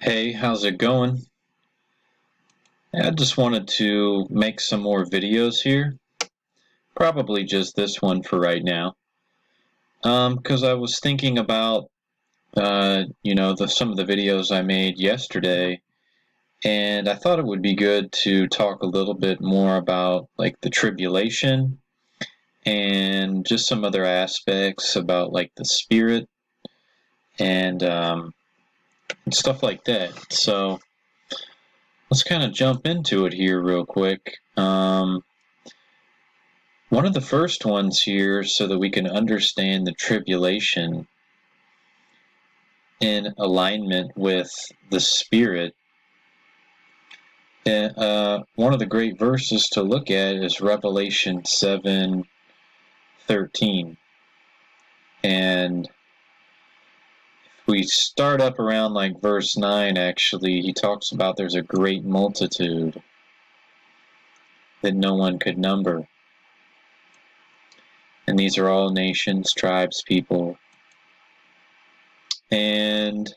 Hey, how's it going? I just wanted to make some more videos here. Probably just this one for right now. Because I was thinking about, some of the videos I made yesterday, and I thought it would be good to talk a little bit more about, like, the tribulation and just some other aspects about, like, the spirit and stuff like that. So, let's kind of jump into it here real quick. One of the first ones here, so that we can understand the tribulation in alignment with the Spirit, one of the great verses to look at is Revelation 7:13. And if we start up around like verse 9, actually, he talks about there's a great multitude that no one could number. And these are all nations, tribes, people. And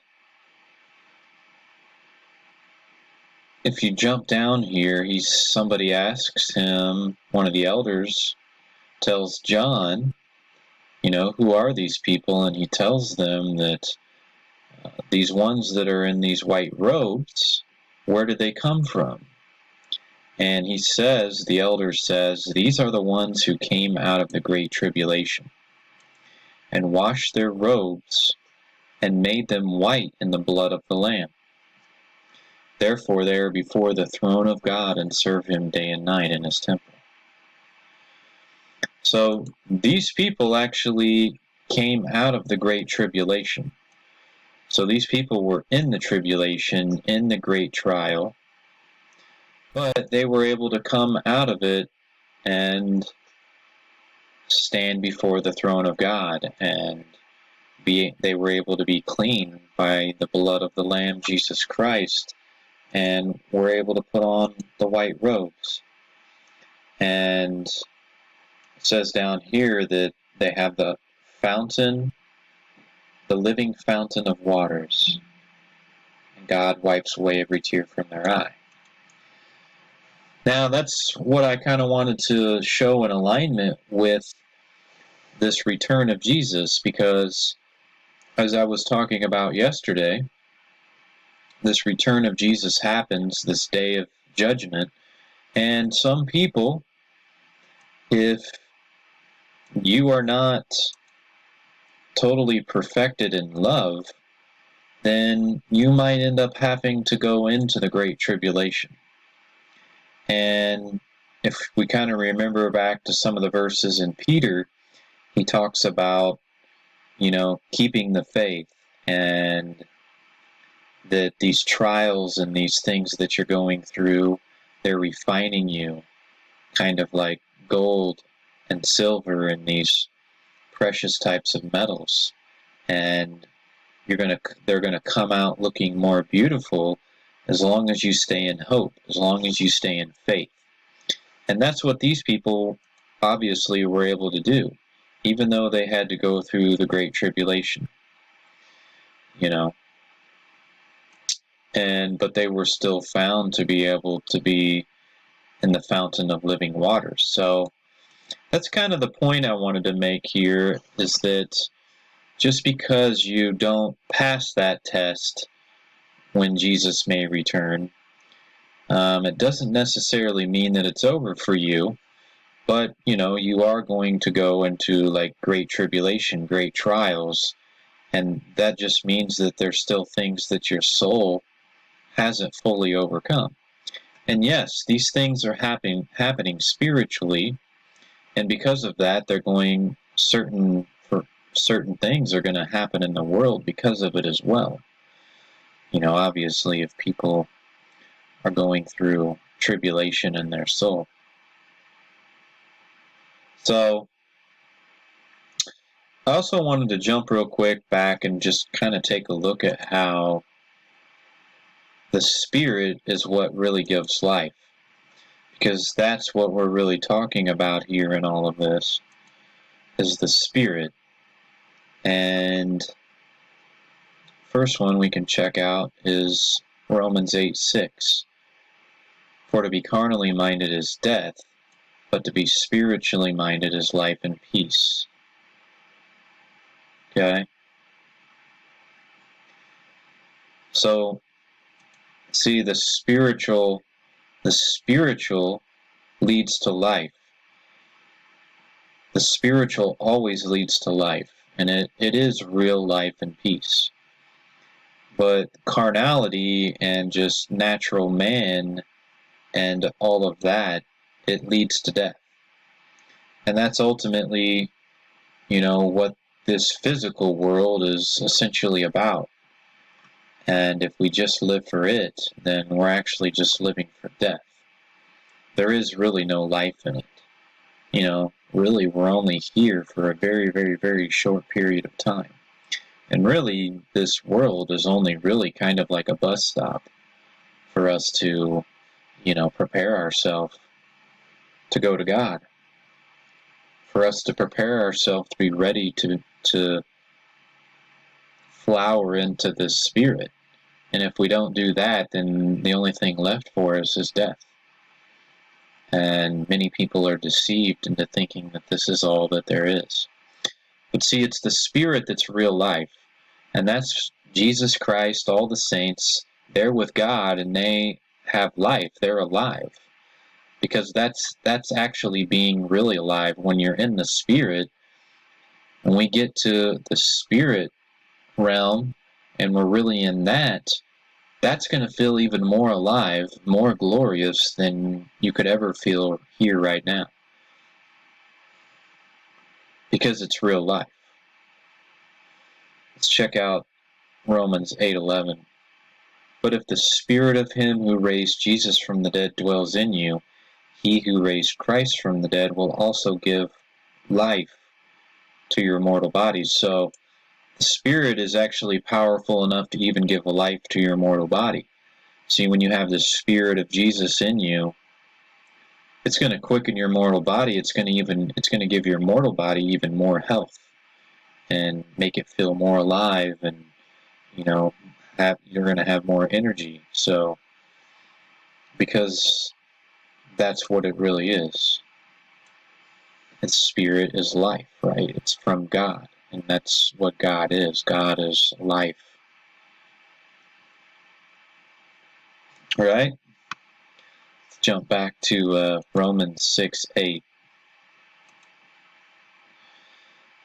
if you jump down here, somebody asks him, one of the elders tells John, who are these people? And he tells them that these ones that are in these white robes, where did they come from? And the elder says, these are the ones who came out of the great tribulation and washed their robes and made them white in the blood of the Lamb. Therefore they are before the throne of God and serve him day and night in his temple. So these people actually came out of the great tribulation. So these people were in the tribulation, in the great trial, but they were able to come out of it and stand before the throne of God, and they were able to be clean by the blood of the Lamb, Jesus Christ, and were able to put on the white robes. And it says down here that they have the fountain, the living fountain of waters, and God wipes away every tear from their eye. Now, that's what I kind of wanted to show in alignment with this return of Jesus, because as I was talking about yesterday, this return of Jesus happens, this day of judgment, and some people, if you are not totally perfected in love, then you might end up having to go into the Great Tribulation. And if we kind of remember back to some of the verses in Peter, he talks about, keeping the faith, and that these trials and these things that you're going through, they're refining you, kind of like gold and silver and these precious types of metals. And they're gonna come out looking more beautiful as long as you stay in hope, as long as you stay in faith. And that's what these people obviously were able to do, even though they had to go through the Great Tribulation, but they were still found to be able to be in the fountain of living waters. So that's kind of the point I wanted to make here, is that just because you don't pass that test when Jesus may return, it doesn't necessarily mean that it's over for you. But, you are going to go into like great tribulation, great trials, and that just means that there's still things that your soul hasn't fully overcome. And yes, these things are happening spiritually, and because of that, certain things are going to happen in the world because of it as well. Obviously, if people are going through tribulation in their soul. So, I also wanted to jump real quick back and just kind of take a look at how the Spirit is what really gives life. Because that's what we're really talking about here in all of this, is the Spirit. And first one we can check out is Romans 8:6. For to be carnally minded is death, but to be spiritually minded is life and peace. Okay? So, see, the spiritual leads to life. The spiritual always leads to life, and it is real life and peace. But carnality and just natural man and all of that, it leads to death. And that's ultimately, what this physical world is essentially about. And if we just live for it, then we're actually just living for death. There is really no life in it. Really, we're only here for a very, very, very short period of time. And really, this world is only really kind of like a bus stop for us to, prepare ourselves to go to God. For us to prepare ourselves to be ready to flower into this spirit. And if we don't do that, then the only thing left for us is death. And many people are deceived into thinking that this is all that there is. But see, it's the spirit that's real life. And that's Jesus Christ, all the saints. They're with God and they have life. They're alive. Because that's actually being really alive when you're in the spirit. When we get to the spirit realm and we're really in that, that's going to feel even more alive, more glorious than you could ever feel here right now. Because it's real life. Let's check out Romans 8:11. But if the spirit of him who raised Jesus from the dead dwells in you, he who raised Christ from the dead will also give life to your mortal bodies. So the spirit is actually powerful enough to even give life to your mortal body. See, when you have the spirit of Jesus in you, it's going to quicken your mortal body. It's going to give your mortal body even more health and make it feel more alive, and you're going to have more energy. So, because that's what it really is. Its spirit is life, right? It's from God, and that's what God is. God is life. All right? Let's jump back to Romans 6:8.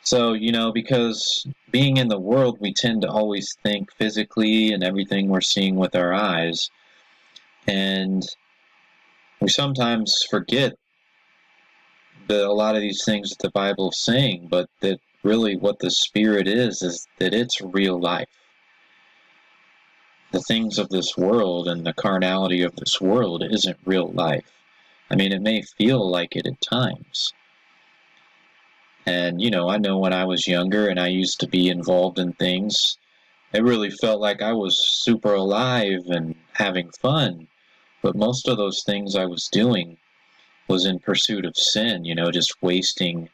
So, because being in the world, we tend to always think physically and everything we're seeing with our eyes. And we sometimes forget that a lot of these things that the Bible is saying, but that really what the Spirit is that it's real life. The things of this world and the carnality of this world isn't real life. I mean, it may feel like it at times. And, I know when I was younger and I used to be involved in things, it really felt like I was super alive and having fun. But most of those things I was doing was in pursuit of sin, just wasting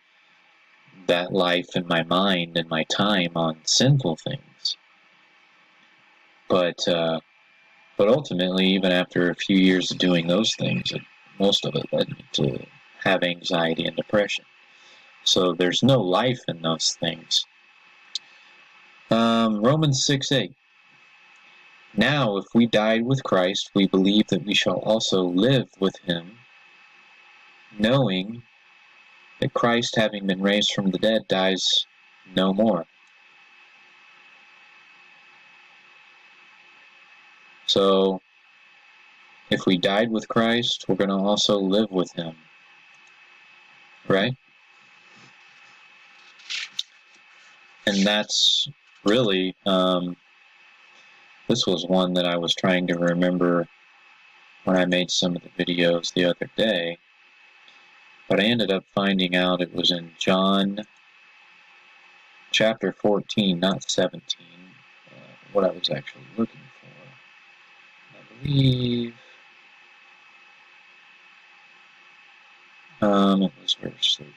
that life and my mind and my time on sinful things. But ultimately, even after a few years of doing those things, most of it led me to have anxiety and depression. So there's no life in those things. Romans 6:8. Now, if we died with Christ, we believe that we shall also live with him, knowing that Christ, having been raised from the dead, dies no more. So, if we died with Christ, we're going to also live with him. Right? And that's really, this was one that I was trying to remember when I made some of the videos the other day. But I ended up finding out it was in John chapter 14, not 17, what I was actually looking for. I believe it was verse 13.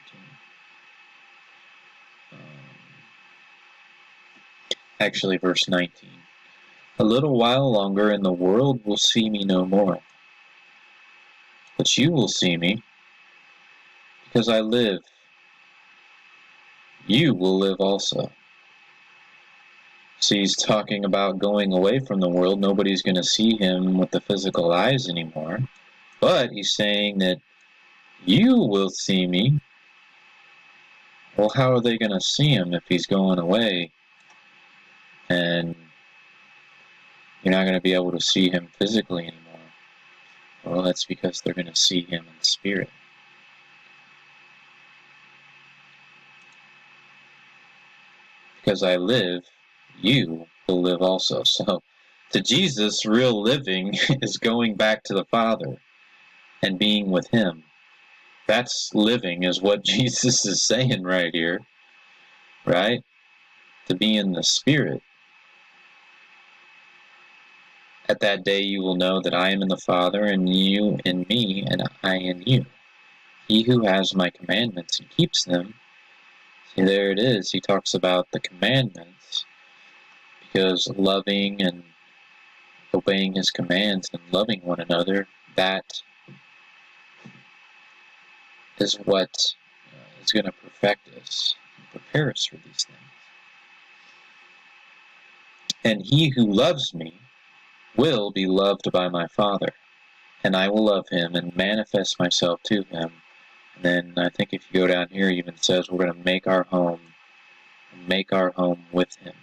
Actually, verse 19. A little while longer, and the world will see me no more. But you will see me, because I live. You will live also. See, he's talking about going away from the world. Nobody's going to see him with the physical eyes anymore. But he's saying that you will see me. Well, how are they going to see him if he's going away and you're not going to be able to see him physically anymore? Well, that's because they're going to see him in spirit. Because I live, you will live also. So, to Jesus, real living is going back to the Father and being with him. That's living, is what Jesus is saying right here, right? To be in the Spirit. At that day you will know that I am in the Father, and you in me, and I in you. He who has my commandments and keeps them. See, there it is. He talks about the commandments, because loving and obeying his commands and loving one another, that is what is going to perfect us and prepare us for these things. And he who loves me will be loved by my Father, and I will love him and manifest myself to him. And then I think if you go down here, it even says we're going to make our home with him.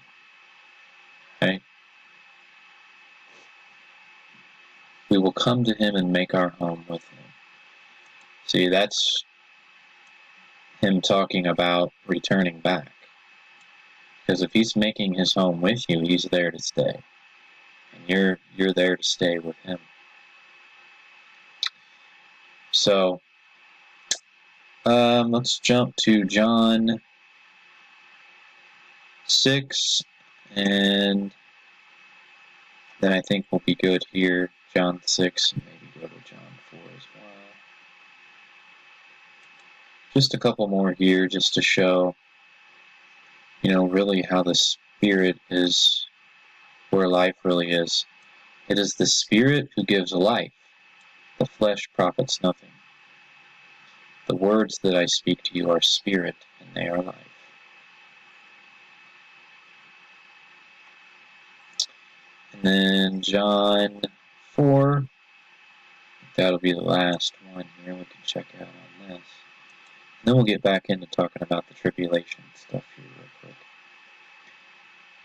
Right? We will come to him and make our home with him. See, that's him talking about returning back. Because if he's making his home with you, he's there to stay. And you're there to stay with him. So, let's jump to John 6, and then I think we'll be good here. John 6, and maybe go to John 4 as well. Just a couple more here, just to show, really how the Spirit is where life really is. It is the Spirit who gives life. The flesh profits nothing. The words that I speak to you are spirit, and they are life. And then John 4, that'll be the last one here. We can check out on this. And then we'll get back into talking about the tribulation stuff here real quick.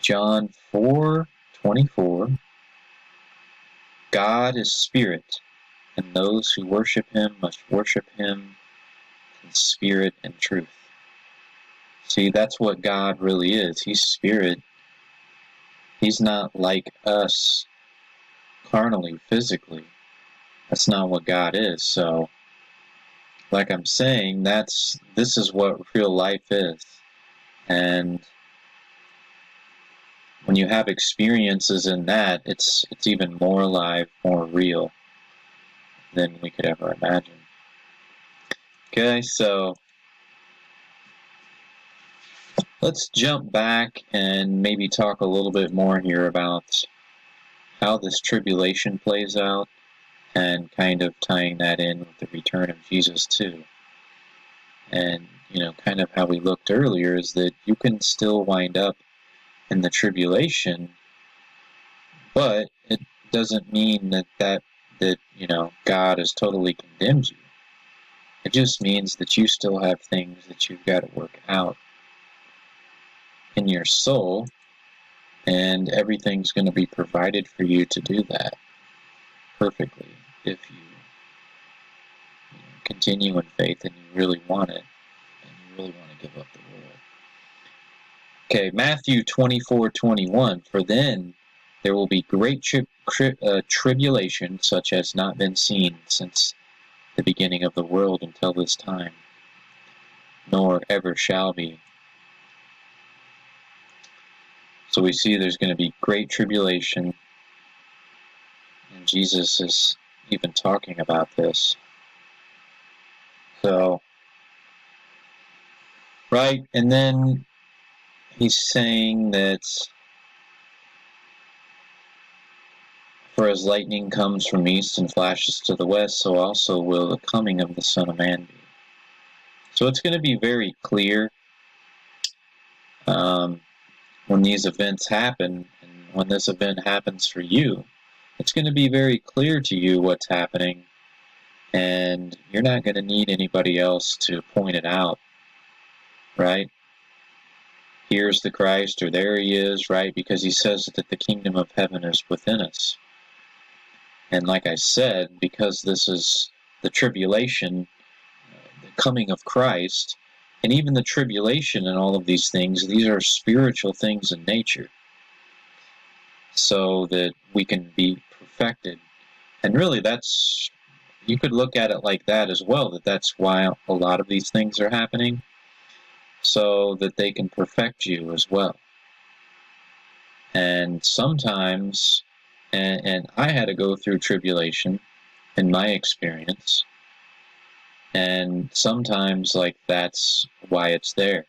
John 4:24. God is spirit, and those who worship him must worship him in spirit and truth. See, that's what God really is. He's spirit. He's not like us carnally, physically. That's not what God is. So, like I'm saying, this is what real life is. And when you have experiences in that, it's even more alive, more real than we could ever imagine. Okay, so let's jump back and maybe talk a little bit more here about how this tribulation plays out, and kind of tying that in with the return of Jesus too. And, kind of how we looked earlier is that you can still wind up in the tribulation, but it doesn't mean that God has totally condemned you. It just means that you still have things that you've got to work out in your soul, and everything's going to be provided for you to do that perfectly if you continue in faith and you really want it, and you really want to give up the world. Okay, Matthew 24:21. For then there will be great tribulation, such as not been seen since the beginning of the world until this time, nor ever shall be. So we see there's going to be great tribulation, and Jesus is even talking about this. So, right, and then he's saying that For as lightning comes from east and flashes to the west, so also will the coming of the Son of Man be. So it's going to be very clear when these events happen, and when this event happens for you, it's going to be very clear to you what's happening, and you're not going to need anybody else to point it out, right? Here's the Christ, or there he is, right? Because he says that the kingdom of heaven is within us. And like I said, because this is the tribulation, the coming of Christ, and even the tribulation and all of these things, these are spiritual things in nature, so that we can be perfected. And really, that's, you could look at it like that as well, that that's why a lot of these things are happening, so that they can perfect you as well. And sometimes, and I had to go through tribulation in my experience, and sometimes, like, that's why it's there,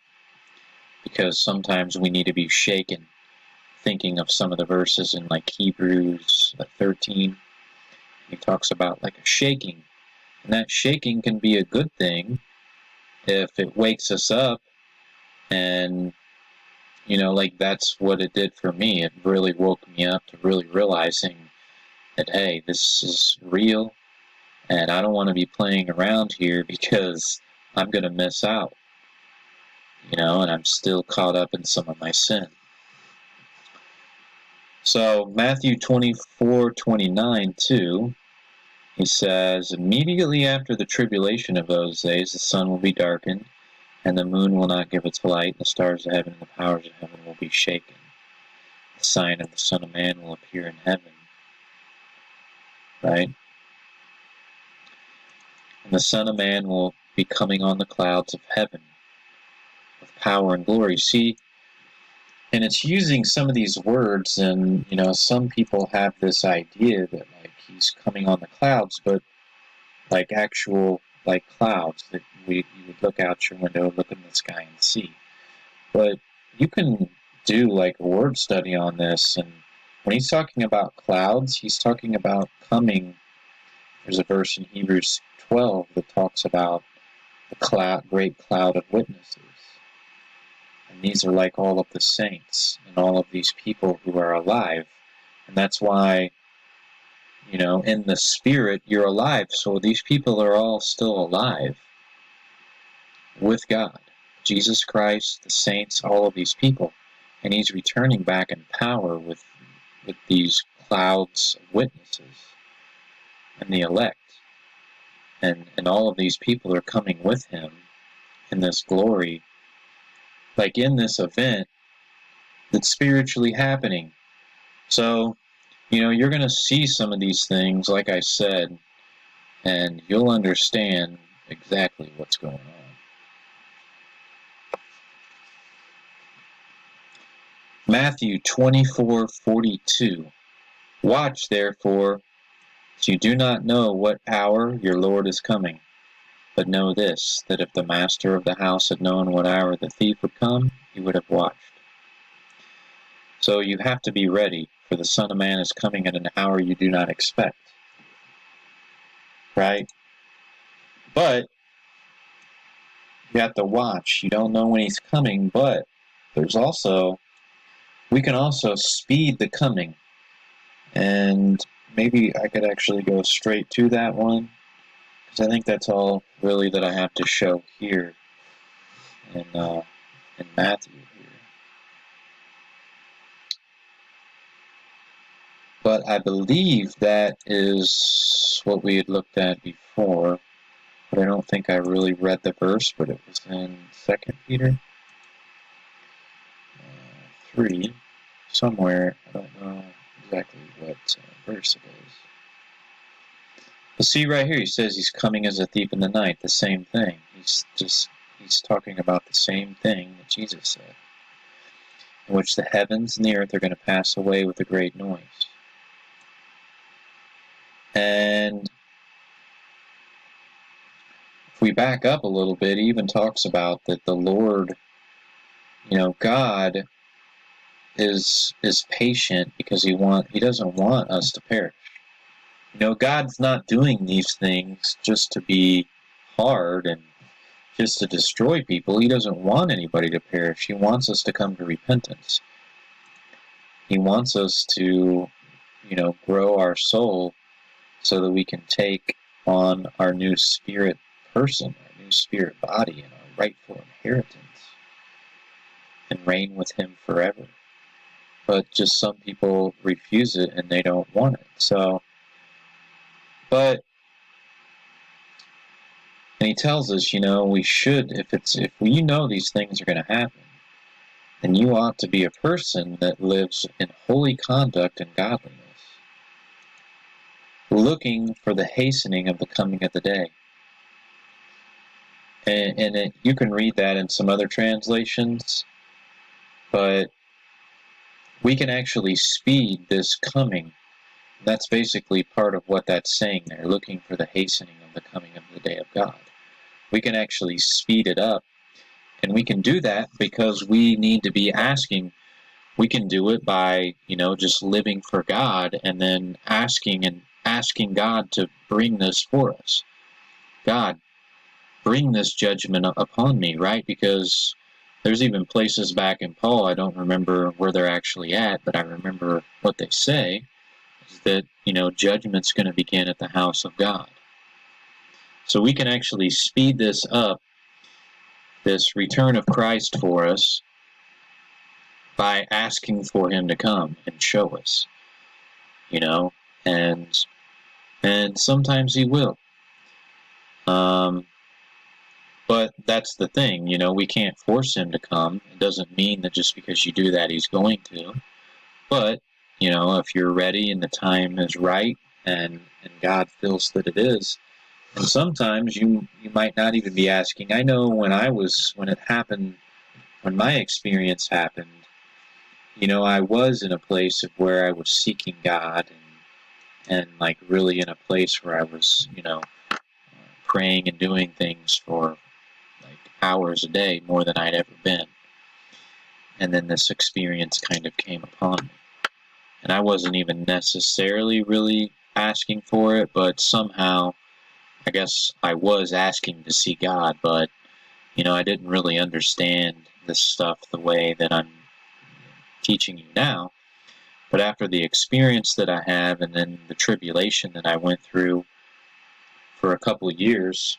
because sometimes we need to be shaken. Thinking of some of the verses in like Hebrews 13, he talks about like a shaking, and that shaking can be a good thing if it wakes us up. And you know, like, that's what it did for me. It really woke me up to really realizing that, hey, this is real, and I don't want to be playing around here, because I'm going to miss out, you know, and I'm still caught up in some of my sin. So Matthew 24:29 too, he says, immediately after the tribulation of those days, the sun will be darkened, and the moon will not give its light, and the stars of heaven and the powers of heaven will be shaken. The sign of the Son of Man will appear in heaven. Right? And the Son of Man will be coming on the clouds of heaven with power and glory. See, and it's using some of these words, and, you know, some people have this idea that, like, he's coming on the clouds, but like actual, like, clouds that you would look out your window, look in the sky and see. But you can do like a word study on this, and when he's talking about clouds, he's talking about coming. There's a verse in Hebrews 12 that talks about the cloud, great cloud of witnesses. And these are like all of the saints and all of these people who are alive. And that's why, you know, in the spirit, you're alive. So these people are all still alive with God. Jesus Christ, the saints, all of these people. And he's returning back in power with these clouds of witnesses and the elect. And all of these people are coming with him in this glory, like in this event that's spiritually happening. So, you know, you're going to see some of these things, like I said, and you'll understand exactly what's going on. Matthew 24:42. Watch, therefore, so you do not know what hour your Lord is coming. But know this, that if the master of the house had known what hour the thief would come, he would have watched. So you have to be ready, for the Son of Man is coming at an hour you do not expect. Right? But you have to watch. You don't know when he's coming, but there's also, we can also speed the coming. And maybe I could actually go straight to that one, because I think that's all really that I have to show here in Matthew here. But I believe that is what we had looked at before, but I don't think I really read the verse, but it was in 2 Peter 3, somewhere. I don't know exactly what verse it is. But see right here, he says he's coming as a thief in the night, the same thing. He's talking about the same thing that Jesus said, in which the heavens and the earth are going to pass away with a great noise. And if we back up a little bit, he even talks about that the Lord, you know, God is patient because he doesn't want us to perish. God's not doing these things just to be hard and just to destroy people. He doesn't want anybody to perish. He wants us to come to repentance. He wants us to, grow our soul so that we can take on our new spirit person, our new spirit body, and our rightful inheritance, and reign with him forever. But just some people refuse it and they don't want it. And he tells us, we should, if we know these things are going to happen, then you ought to be a person that lives in holy conduct and godliness, looking for the hastening of the coming of the day. And you can read that in some other translations, but we can actually speed this coming. That's basically part of what that's saying there, looking for the hastening of the coming of the day of God. We can actually speed it up, and we can do that because we need to be asking. We can do it by, just living for God and then asking God to bring this for us. God, bring this judgment upon me, right? Because there's even places back in Paul, I don't remember where they're actually at, but I remember what they say, is that, judgment's going to begin at the house of God. So we can actually speed this up, this return of Christ for us, by asking for him to come and show us, and sometimes he will. But that's the thing, we can't force him to come. It doesn't mean that just because you do that, he's going to. But, if you're ready and the time is right and God feels that it is, and sometimes you might not even be asking. I know when it happened, when my experience happened, I was in a place of where I was seeking God and like really in a place where I was, praying and doing things for like hours a day, more than I'd ever been. And then this experience kind of came upon me. And I wasn't even necessarily really asking for it, but somehow, I guess I was asking to see God, but, I didn't really understand this stuff the way that I'm teaching you now. But after the experience that I have, and then the tribulation that I went through for a couple of years,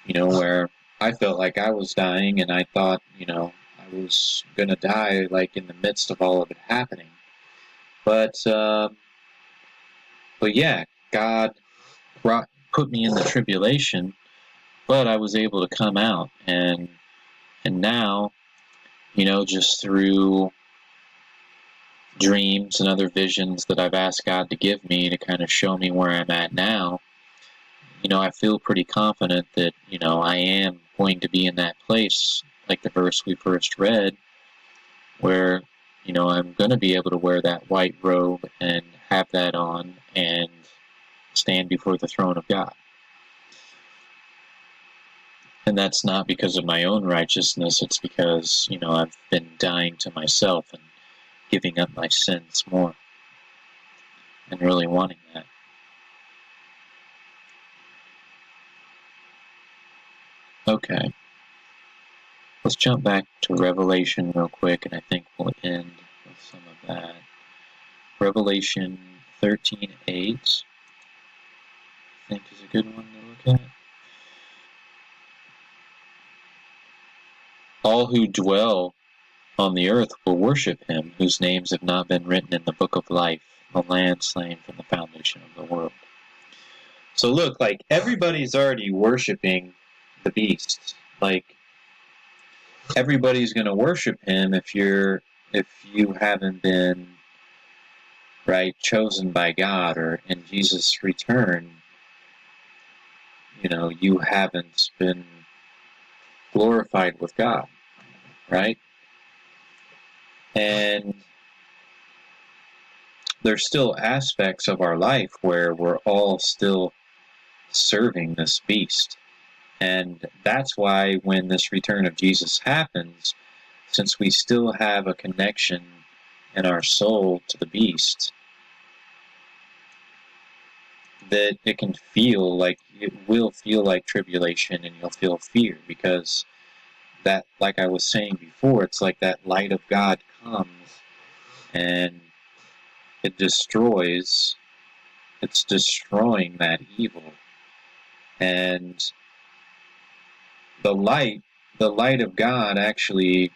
where I felt like I was dying, and I thought, I was going to die, like, in the midst of all of it happening. But yeah, God put me in the tribulation, but I was able to come out, and now, just through dreams and other visions that I've asked God to give me to kind of show me where I'm at now, I feel pretty confident that, I am going to be in that place, like the verse we first read, where, I'm going to be able to wear that white robe and have that on and stand before the throne of God. And that's not because of my own righteousness, it's because, I've been dying to myself and giving up my sins more and really wanting that. Okay. Let's jump back to Revelation real quick, and I think we'll end with some of that. Revelation 13:8, I think is a good one to look at. All who dwell on the earth will worship him, whose names have not been written in the book of life, the Lamb slain from the foundation of the world. So look, like, everybody's already worshiping the beast. Like, everybody's going to worship him if you haven't been, right, chosen by God, or in Jesus' return, you haven't been glorified with God, right? And there's still aspects of our life where we're all still serving this beast. And that's why when this return of Jesus happens, since we still have a connection and our soul to the beast, that it can feel like, it will feel like tribulation, and you'll feel fear, because that, like I was saying before, it's like that light of God comes and it destroys, it's destroying that evil. And the light of God actually,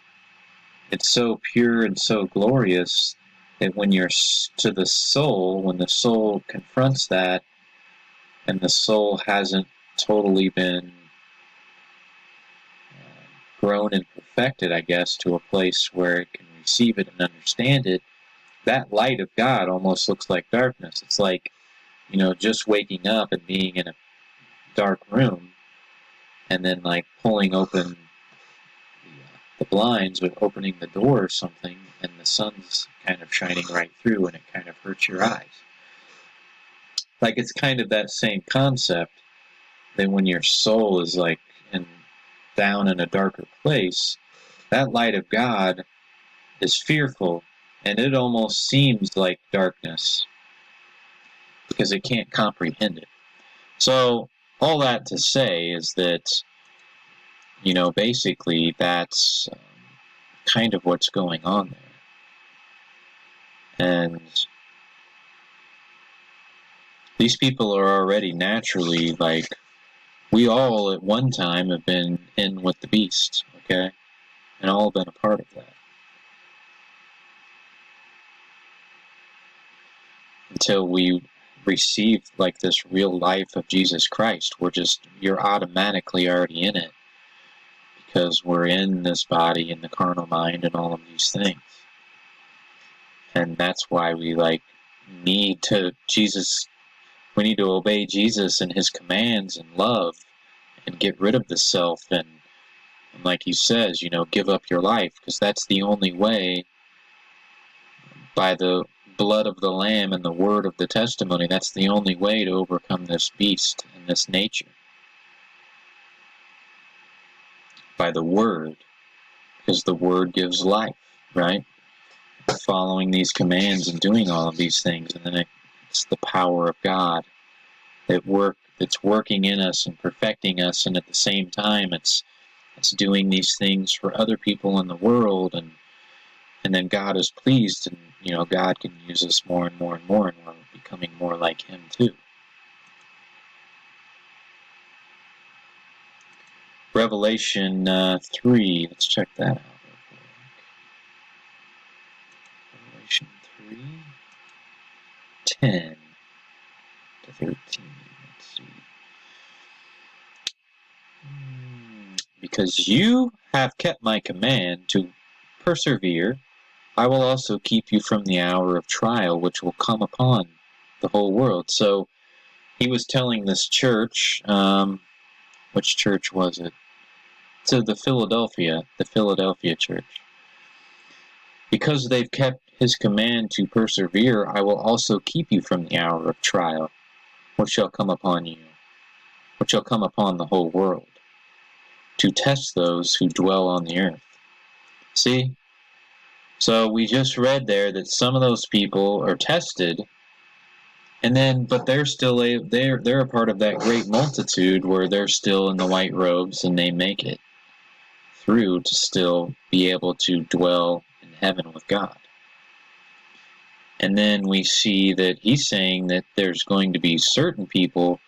it's so pure and so glorious that when you're to the soul, when the soul confronts that, and the soul hasn't totally been grown and perfected, I guess, to a place where it can receive it and understand it, that light of God almost looks like darkness. It's like, just waking up and being in a dark room, and then like pulling open the blinds with opening the door or something, and the sun's kind of shining right through, and it kind of hurts your eyes. Like, it's kind of that same concept, that when your soul is like down in a darker place, that light of God is fearful, and it almost seems like darkness because it can't comprehend it. So all that to say is that, basically that's kind of what's going on there. And these people are already naturally, like, we all at one time have been in with the beast, okay? And all been a part of that. Until we receive like this real life of Jesus Christ, you're automatically already in it, because we're in this body and the carnal mind and all of these things. And that's why we need to obey Jesus and his commands and love, and get rid of the self, and like he says, give up your life, because that's the only way, by the blood of the Lamb and the word of the testimony, that's the only way to overcome this beast and this nature. By the word, because the word gives life, right? Following these commands and doing all of these things, and then it's the power of God that's working in us and perfecting us, and at the same time it's doing these things for other people in the world, and then God is pleased, and God can use us more and more and more, and we're becoming more like him too. Revelation 3, let's check that out. Revelation 3, 10 to 13. Let's see. Because you have kept my command to persevere, I will also keep you from the hour of trial which will come upon the whole world. So he was telling this church, which church was it? To the Philadelphia church. Because they've kept his command to persevere, I will also keep you from the hour of trial, which shall come upon you, which shall come upon the whole world, to test those who dwell on the earth. See? So we just read there that some of those people are tested, but they're still they're a part of that great multitude where they're still in the white robes, and they make it through to still be able to dwell in heaven with God. And then we see that he's saying that there's going to be certain people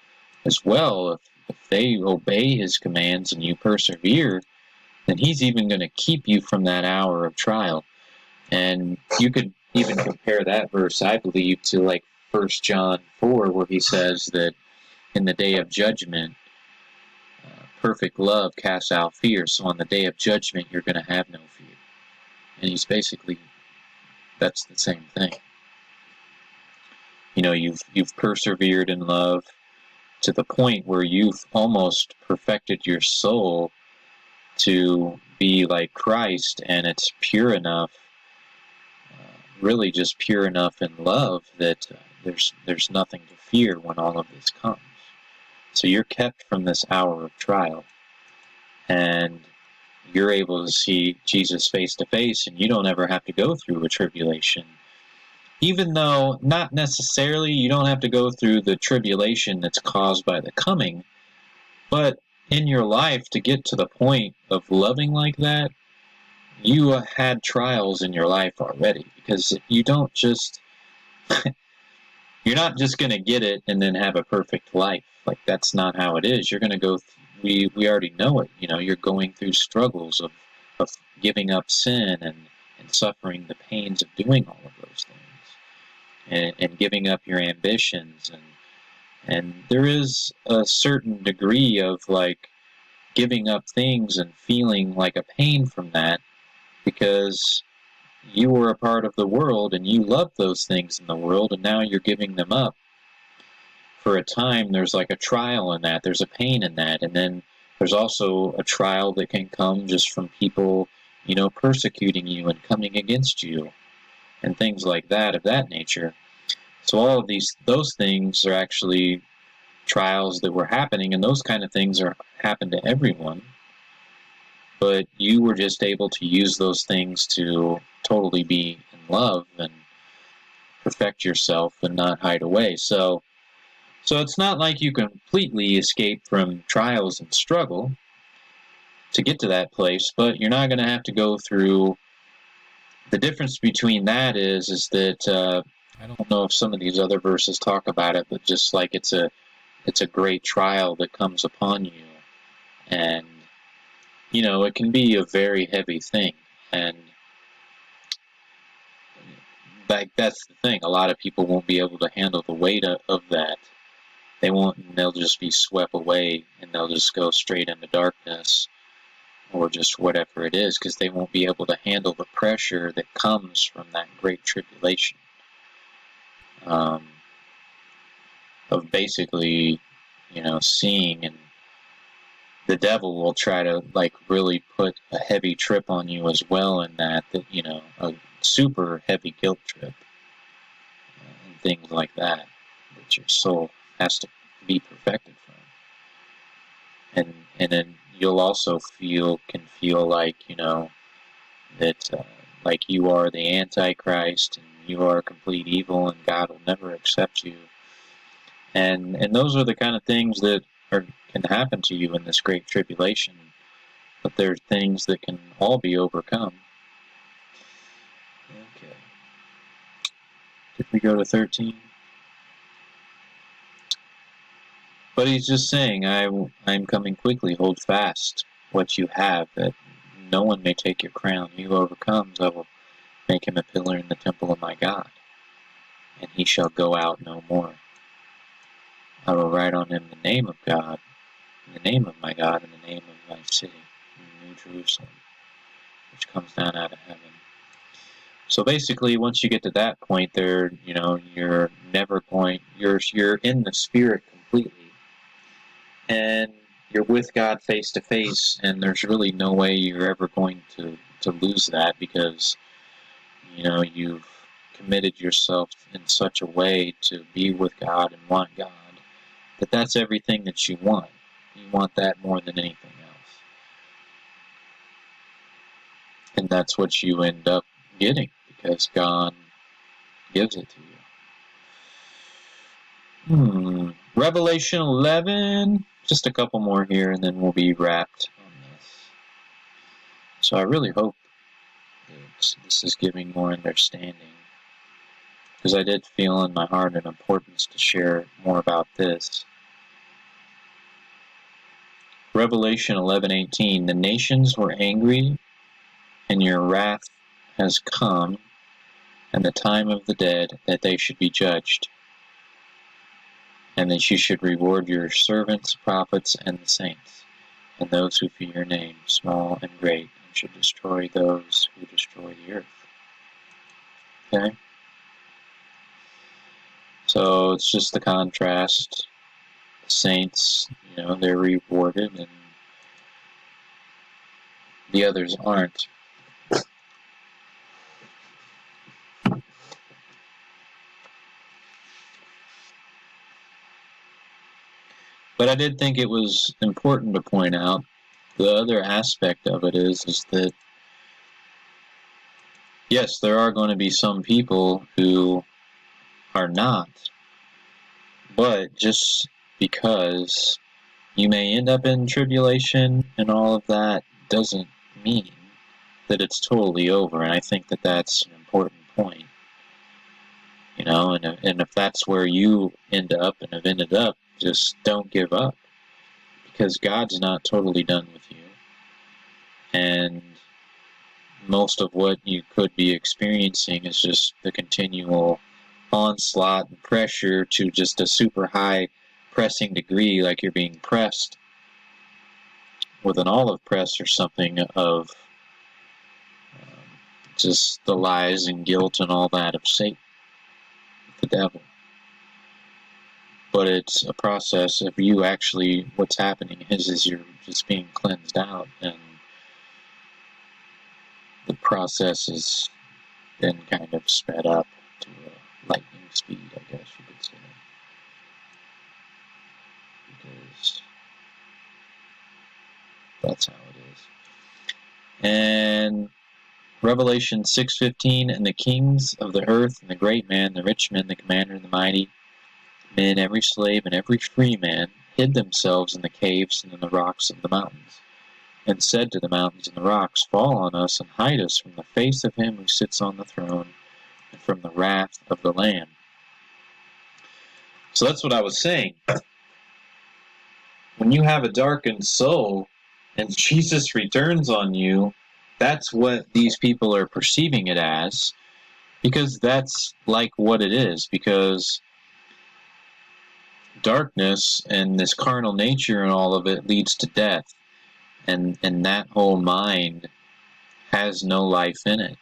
as well, if they obey his commands and you persevere, then he's even going to keep you from that hour of trial. And you could even compare that verse, I believe, to 1 John 4, where he says that in the day of judgment, perfect love casts out fear. So on the day of judgment, you're going to have no fear. And he's basically, that's the same thing. You've persevered in love to the point where you've almost perfected your soul to be like Christ, and it's pure enough, really just pure enough in love, that there's nothing to fear when all of this comes. So you're kept from this hour of trial. And you're able to see Jesus face to face, and you don't ever have to go through a tribulation. Even though not necessarily you don't have to go through the tribulation that's caused by the coming, but in your life to get to the point of loving like that, you had trials in your life already, because you don't just you're not just going to get it and then have a perfect life. Like, that's not how it is. You're going to go we already know it. You're going through struggles of giving up sin and suffering the pains of doing all of those things, and giving up your ambitions, and there is a certain degree of like giving up things and feeling like a pain from that, because you were a part of the world and you loved those things in the world, and now you're giving them up for a time. There's like a trial in that, there's a pain in that, and then there's also a trial that can come just from people, persecuting you and coming against you and things like that, of that nature. So all of those things are actually trials that were happening, and those kind of things happen to everyone. But you were just able to use those things to totally be in love and perfect yourself and not hide away. So it's not like you completely escape from trials and struggle to get to that place, but you're not going to have to go through. The difference between that is that I don't know if some of these other verses talk about it, but just like it's a great trial that comes upon you, and it can be a very heavy thing, and that's the thing. A lot of people won't be able to handle the weight of that. They won't, and they'll just be swept away, and they'll just go straight into darkness, or just whatever it is, because they won't be able to handle the pressure that comes from that great tribulation, of basically, seeing, and the devil will try to like really put a heavy trip on you as well, in that a super heavy guilt trip, and things like that your soul has to be perfected from. And then you'll also can feel like, that like you are the Antichrist and you are complete evil and God will never accept you. And those are the kind of things that can happen to you in this great tribulation. But they're things that can all be overcome. Okay. Did we go to 13? But he's just saying, I'm coming quickly, hold fast what you have, that no one may take your crown. He who overcomes, I will make him a pillar in the temple of my God, and he shall go out no more. I will write on him the name of God, the name of my God, and the name of my city, the New Jerusalem, which comes down out of heaven. So basically, once you get to that point there, you're never going, you're in the Spirit completely, and you're with God face to face, and there's really no way you're ever going to lose that, because you've committed yourself in such a way to be with God and want God, that's everything that you want. You want that more than anything else, and that's what you end up getting, because God gives it to you. Revelation 11, just a couple more here, and then we'll be wrapped on this. So I really hope that this is giving more understanding, because I did feel in my heart an importance to share more about this. Revelation 11:18, the nations were angry, and your wrath has come, and the time of the dead, that they should be judged, and that you should reward your servants, prophets, and the saints, and those who fear your name, small and great, and should destroy those who destroy the earth. Okay? So it's just the contrast. The saints, they're rewarded, and the others aren't. But I did think it was important to point out the other aspect of it is that, yes, there are going to be some people who are not, but just because you may end up in tribulation and all of that doesn't mean that it's totally over. And I think that that's an important point. And if that's where you end up and have ended up, just don't give up, because God's not totally done with you. And most of what you could be experiencing is just the continual onslaught and pressure to just a super high pressing degree, like you're being pressed with an olive press or something of just the lies and guilt and all that of Satan, the devil. But it's a process of you actually, what's happening is you're just being cleansed out, and the process is then kind of sped up to a lightning speed, I guess you could say. Because that's how it is. And Revelation 6:15, and the kings of the earth, and the great man, the rich men, the commander, and the mighty men, every slave and every free man, hid themselves in the caves and in the rocks of the mountains, and said to the mountains and the rocks, fall on us and hide us from the face of him who sits on the throne and from the wrath of the Lamb. So that's what I was saying. When you have a darkened soul and Jesus returns on you, that's what these people are perceiving it as, because that's like what it is, because darkness and this carnal nature and all of it leads to death, and that whole mind has no life in it.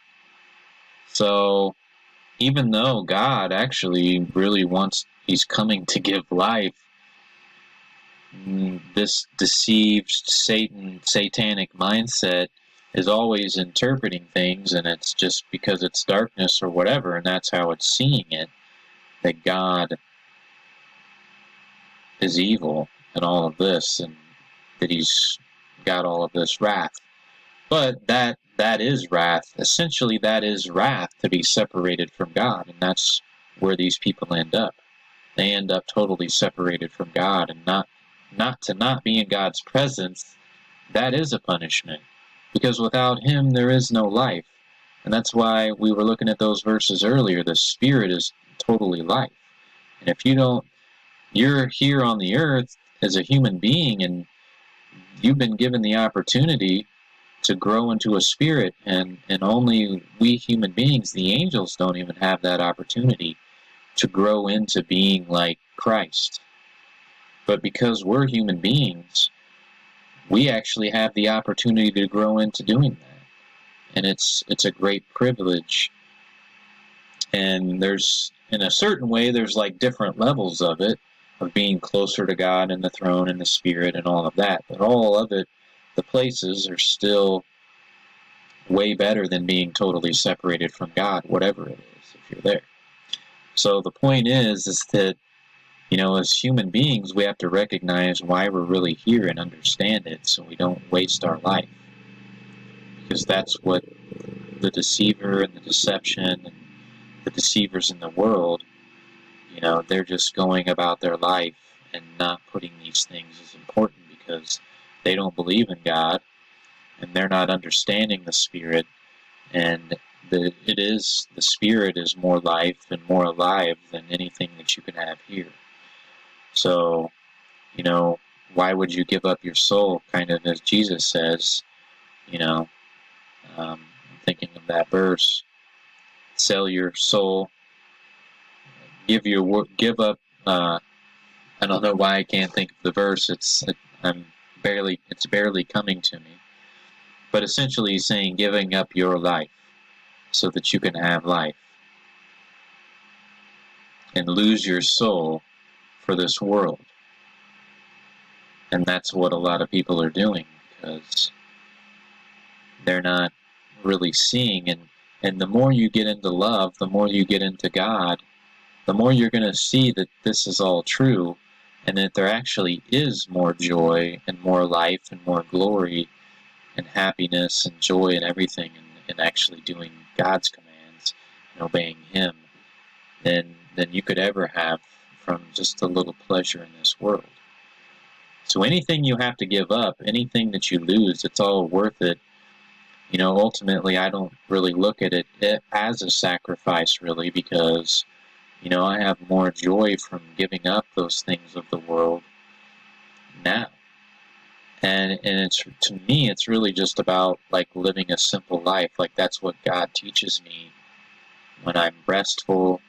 So even though God actually really he's coming to give life, this deceived satanic mindset is always interpreting things, and it's just because it's darkness or whatever, and that's how it's seeing it, that God is evil and all of this, and that he's got all of this wrath. But that is wrath. Essentially, that is wrath, to be separated from God, and that's where these people end up. They end up totally separated from God, and not be in God's presence. That is a punishment, because without him there is no life. And that's why we were looking at those verses earlier. The Spirit is totally life. And if you're here on the earth as a human being, and you've been given the opportunity to grow into a spirit, and only we human beings, the angels, don't even have that opportunity to grow into being like Christ. But because we're human beings, we actually have the opportunity to grow into doing that. And it's a great privilege. And there's, in a certain way, there's like different levels of it, of being closer to God and the throne and the Spirit and all of that. But all of it, the places are still way better than being totally separated from God, whatever it is, if you're there. So the point is that, as human beings, we have to recognize why we're really here and understand it, so we don't waste our life. Because that's what the deceiver and the deception and the deceivers in the world, they're just going about their life and not putting these things as important, because they don't believe in God, and they're not understanding the Spirit, and the Spirit is more life and more alive than anything that you can have here. So, why would you give up your soul, kind of as Jesus says? I'm thinking of that verse, sell your soul, give up, I don't know why I can't think of the verse, it's barely coming to me. But essentially he's saying giving up your life so that you can have life, and lose your soul for this world. And that's what a lot of people are doing, because they're not really seeing, and the more you get into love, the more you get into God, the more you're going to see that this is all true, and that there actually is more joy and more life and more glory and happiness and joy and everything in actually doing God's commands and obeying Him than you could ever have from just a little pleasure in this world. So anything you have to give up, anything that you lose, it's all worth it. Ultimately, I don't really look at it as a sacrifice, really, because, I have more joy from giving up those things of the world now. And it's, to me, it's really just about, like, living a simple life. Like, that's what God teaches me when I'm restful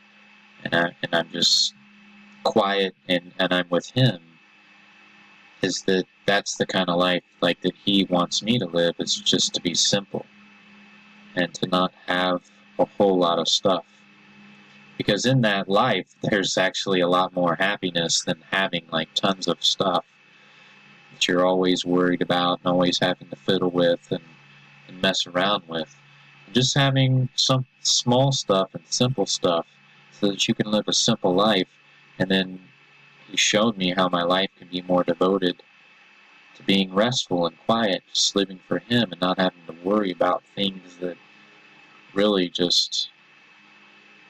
and I'm just quiet and I'm with Him, is that's the kind of life, like, that He wants me to live, is just to be simple and to not have a whole lot of stuff. Because in that life, there's actually a lot more happiness than having, like, tons of stuff that you're always worried about and always having to fiddle with and mess around with. Just having some small stuff and simple stuff so that you can live a simple life. And then He showed me how my life can be more devoted to being restful and quiet, just living for Him and not having to worry about things that really just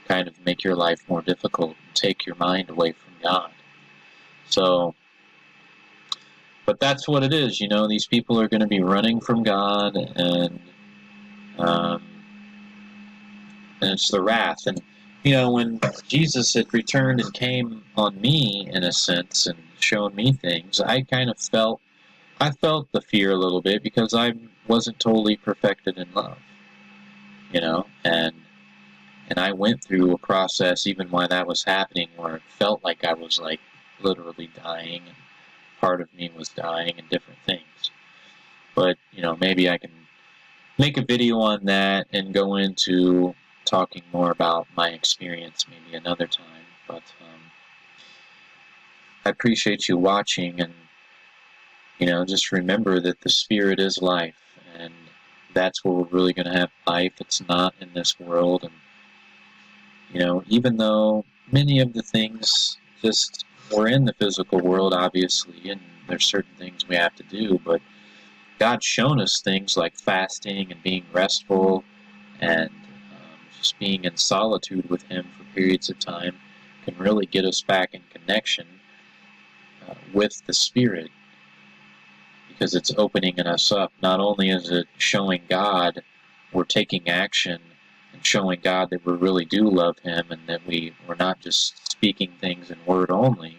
kind of make your life more difficult and take your mind away from God. So, but that's what it is, these people are going to be running from God, and it's the wrath. And, when Jesus had returned and came on me, in a sense, and shown me things, I felt the fear a little bit, because I wasn't totally perfected in love, and I went through a process even while that was happening where it felt like I was, like, literally dying, and part of me was dying, and different things. But, maybe I can make a video on that and go into talking more about my experience maybe another time. But I appreciate you watching, and, just remember that the Spirit is life, and that's where we're really going to have life. It's not in this world. And, even though many of the things just, we're in the physical world, obviously, and there's certain things we have to do, but God's shown us things like fasting and being restful and just being in solitude with Him for periods of time can really get us back in connection with the Spirit, because it's opening us up. Not only is it showing God we're taking action and showing God that we really do love Him and that we're not just speaking things in word only,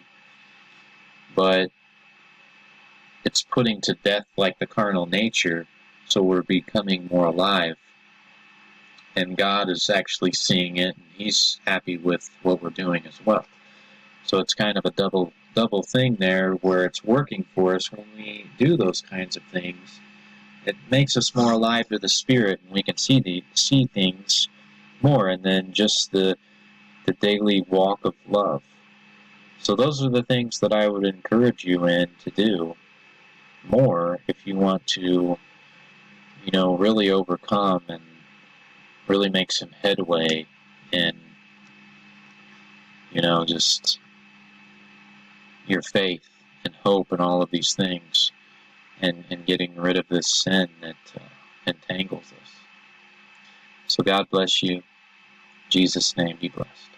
but it's putting to death, like, the carnal nature, so we're becoming more alive. And God is actually seeing it, and He's happy with what we're doing as well. So it's kind of a double thing there, where it's working for us when we do those kinds of things. It makes us more alive to the Spirit, and we can see things more, and then just the daily walk of love. So those are the things that I would encourage you in to do more if you want to, really overcome and really make some headway in, just your faith and hope and all of these things, and getting rid of this sin that entangles us. So God bless you. In Jesus' name, be blessed.